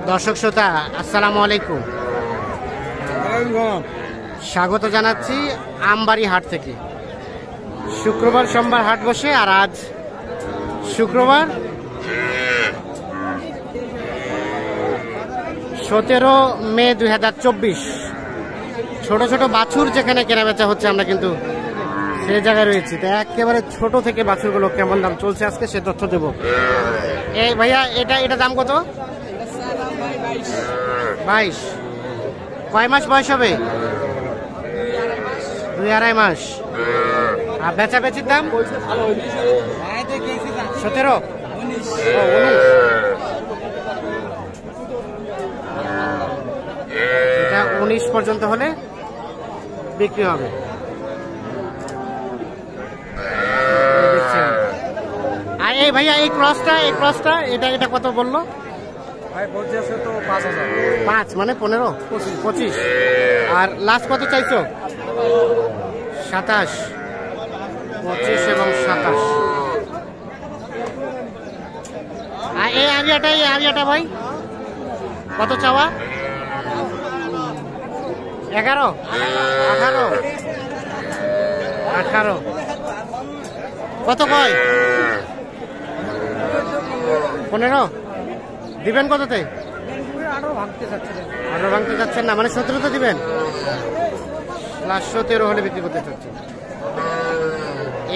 দর্শক শ্রোতা আসসালামু আলাইকুম, স্বাগত জানাচ্ছি আমবাড়ি হাট থেকে। শুক্রবার সোমবার হাট বসে, আর আজ শুক্রবার 17 মে 2024। ছোট ছোট বাছুর যেখানে কেনাবেচা হচ্ছে, আমরা কিন্তু সেই জায়গায় রয়েছি। তো একেবারে ছোট থেকে বাছুরগুলো কেমন দাম চলছে আজকে সে তথ্য দেব। এই ভাইয়া, এটা দাম কত? 22। কয় মাস বয়স হবে? 2-2.5 মাস। আর বেচা বেচির দাম 17, 19। এটা 19 পর্যন্ত হলে বিক্রি হবে। আর এই ভাইয়া, এই ক্রসটা এটা কত বললো? ভাই বলছে তো 5,000। 5 মানে 15, 25। আর লাস্ট কত চাইছো? 27, 25 এবং 27। আর এই আরিয়াটা ভাই কত চাওয়া? 11, 18। কত কয়? 15 দিবেন কততে? 18 ভাঙতে চাচ্ছেন না, মানে 17 তো দিবেন। লাস্ট 17 হলে বিক্রি করতে চাচ্ছেন।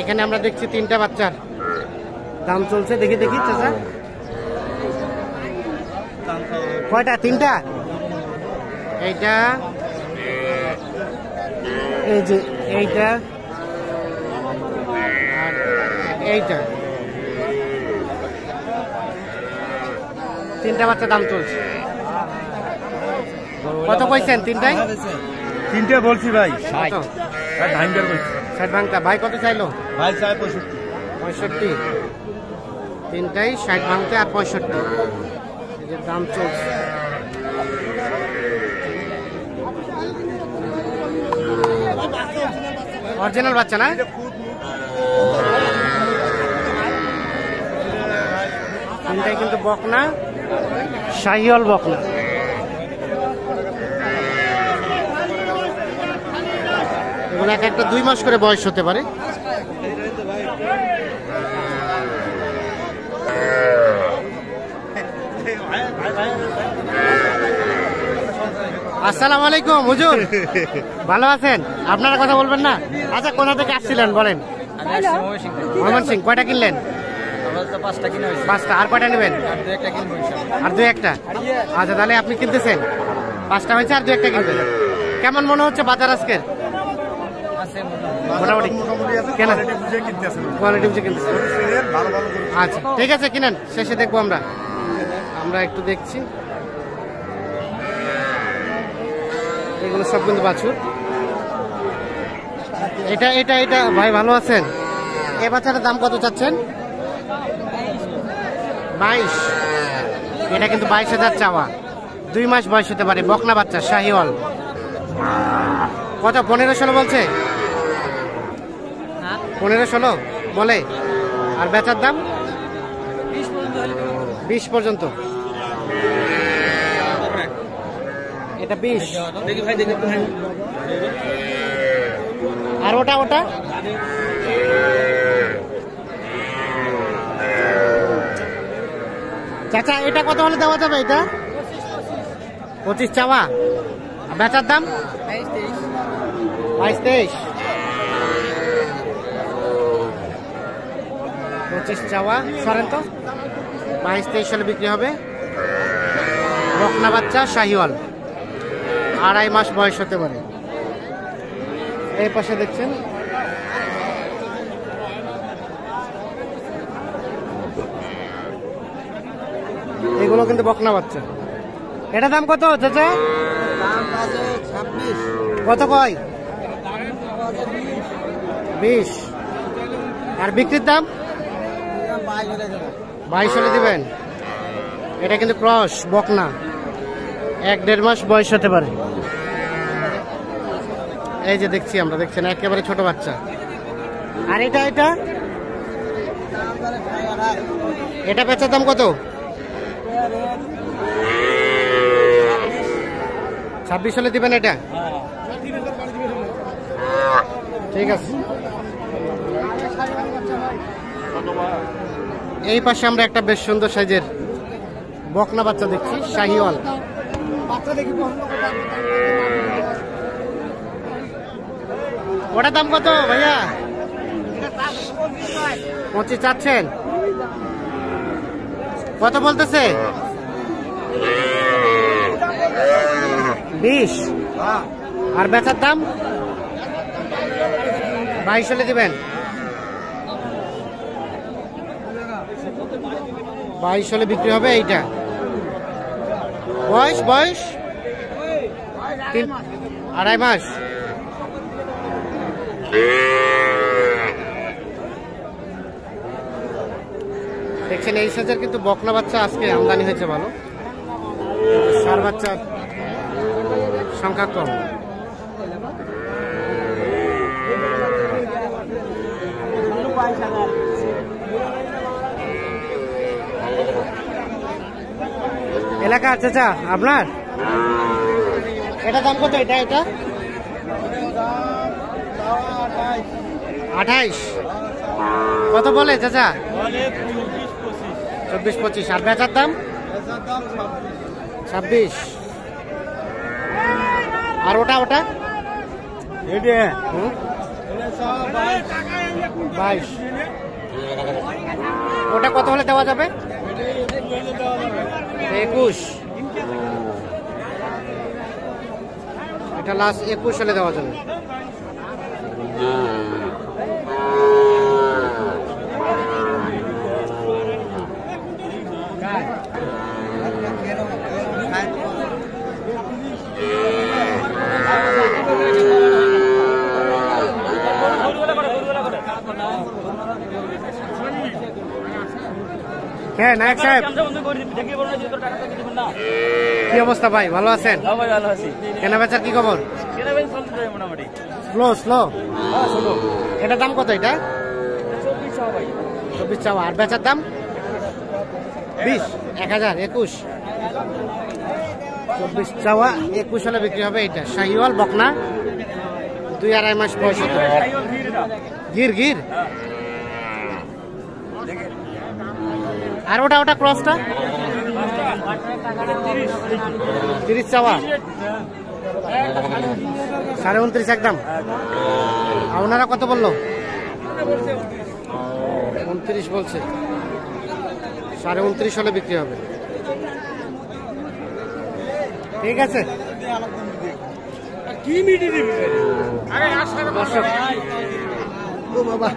এখানে আমরা দেখছি 3টা বাচ্চার দাম চলছে। দেখি চাচা, কয়টা? 3টা। এইটা, এই যে এইটা, আর এইটা, 3টা বাচ্চা দাম চলছে। কত কইছেন? 3টায় 3টে বলছি ভাই। 60 ভাঙতা। ভাই কত চাইলো? ভাই চাই 65। 3টায় 60 ভাঙতে আর 65, এই যে দাম চলছে। অরিজিনাল বাচ্চা না? তিনটাই কিন্তু বকনা, শাহিওয়াল বকনা। এগুলো একটা 2 মাস করে বয়স হতে পারে। আসসালামু আলাইকুম হুজুর, ভালো আছেন? আপনারা কথা বলবেন না? আচ্ছা, কোথা থেকে আসছিলেন বলেন? ময়মনসিং। কয়টা কিনলেন? 5টা। আর কয়টা নেবেন? আর 2-1টা। আচ্ছা, তাহলে আপনি কিনতেছেন 5টা হয়েছে, আর 2-1টা কিনবেন। কেমন মনে হচ্ছে বাজার আজকের? মোটামুটি কেনা কোয়ালিটি বুঝে কিনতেছেন। আচ্ছা, ঠিক আছে, কিনেন, শেষে দেখবো আমরা একটু দেখছি। এগুলো সব কিন্তু বাছুর। এটা ভাই ভালো আছেন? এ বাচ্চাটার দাম কত চাচ্ছেন? 22। এটা কিন্তু 22,000 চাওয়া। 2 মাস বয়স হতে পারে, বকনা বাচ্চা, শাহিওয়াল। কত? 15-16 বলছে? 15-16 বলে। আর বেচার দাম 20 পর্যন্ত। এটা 20। আর ওটা চাচা, এটা কত হলে দেওয়া যাবে? এটা 25 চাওয়া। বেচার দাম 22-23। 25 চাওয়া, সরেন তো। 22-23 হলে বিক্রি হবে। বকনা বাচ্চা, শাহিওয়াল, 2.5 মাস বয়স হতে পারে। এই পাশে দেখছেন এগুলো কিন্তু বকনা বাচ্চা। এটা দাম কত চাচা? কত কয়? 20। আর বিক্রির দাম 22 হলে দিবেন। এটা কিন্তু ক্রস বকনা, 1-1.5 মাস বয়স হতে পারে। এই যে দেখছি আমরা, দেখছেন একেবারে ছোট বাচ্চা। আর এটা এটা বেচার দাম কত? 26 হলে দিবেন এটা? ঠিক আছে। এই পাশে আমরা একটা বেশ সুন্দর সাইজের বকনা বাচ্চা দেখছি, শাহিওয়াল। ওটার দাম কত ভাইয়া? 25 চাচ্ছেন? কত বলতেছে? 20। আর বেচার দাম 22 হলে দিবেন? 22 হলে বিক্রি হবে এইটা। বয়স 2.5 মাস। দেখছেন এই সাইজের কিন্তু বকনা বাচ্চা আজকে আমদানি হয়েছে ভালো। ষাঁড় বাচ্চার সংখ্যা কম। এলাকা চাচা আপনার? এটা দাম কত? এটা 28। কত বলে চাচা? 24-25। আর বেচার দাম 26। আর ওটা 22। ওটা কত হলে দেওয়া যাবে? 21। এটা লাস্ট 21 হলে দেওয়া যাবে। হ্যাঁ নায়ক সাহেব, কি অবস্থা ভাই? ভালো আছেন? কেনা বেচার কি খবর? স্লো। এটা দাম কত? এটা 24 চাওয়া। আর বেচার দাম 20। 1000। 21। 24 চাওয়া, 21 হলে বিক্রি হবে। এটা শাহিওয়াল বকনা, 2-2.5 মাস বয়স। গির। আর ওটা ক্রসটা 30 চাওয়া, 29.5 একদম। ওনারা কত বললো? 29 বলছে। 29.5 হলে বিক্রি হবে। ঠিক আছে। দর্শক, ও বাবা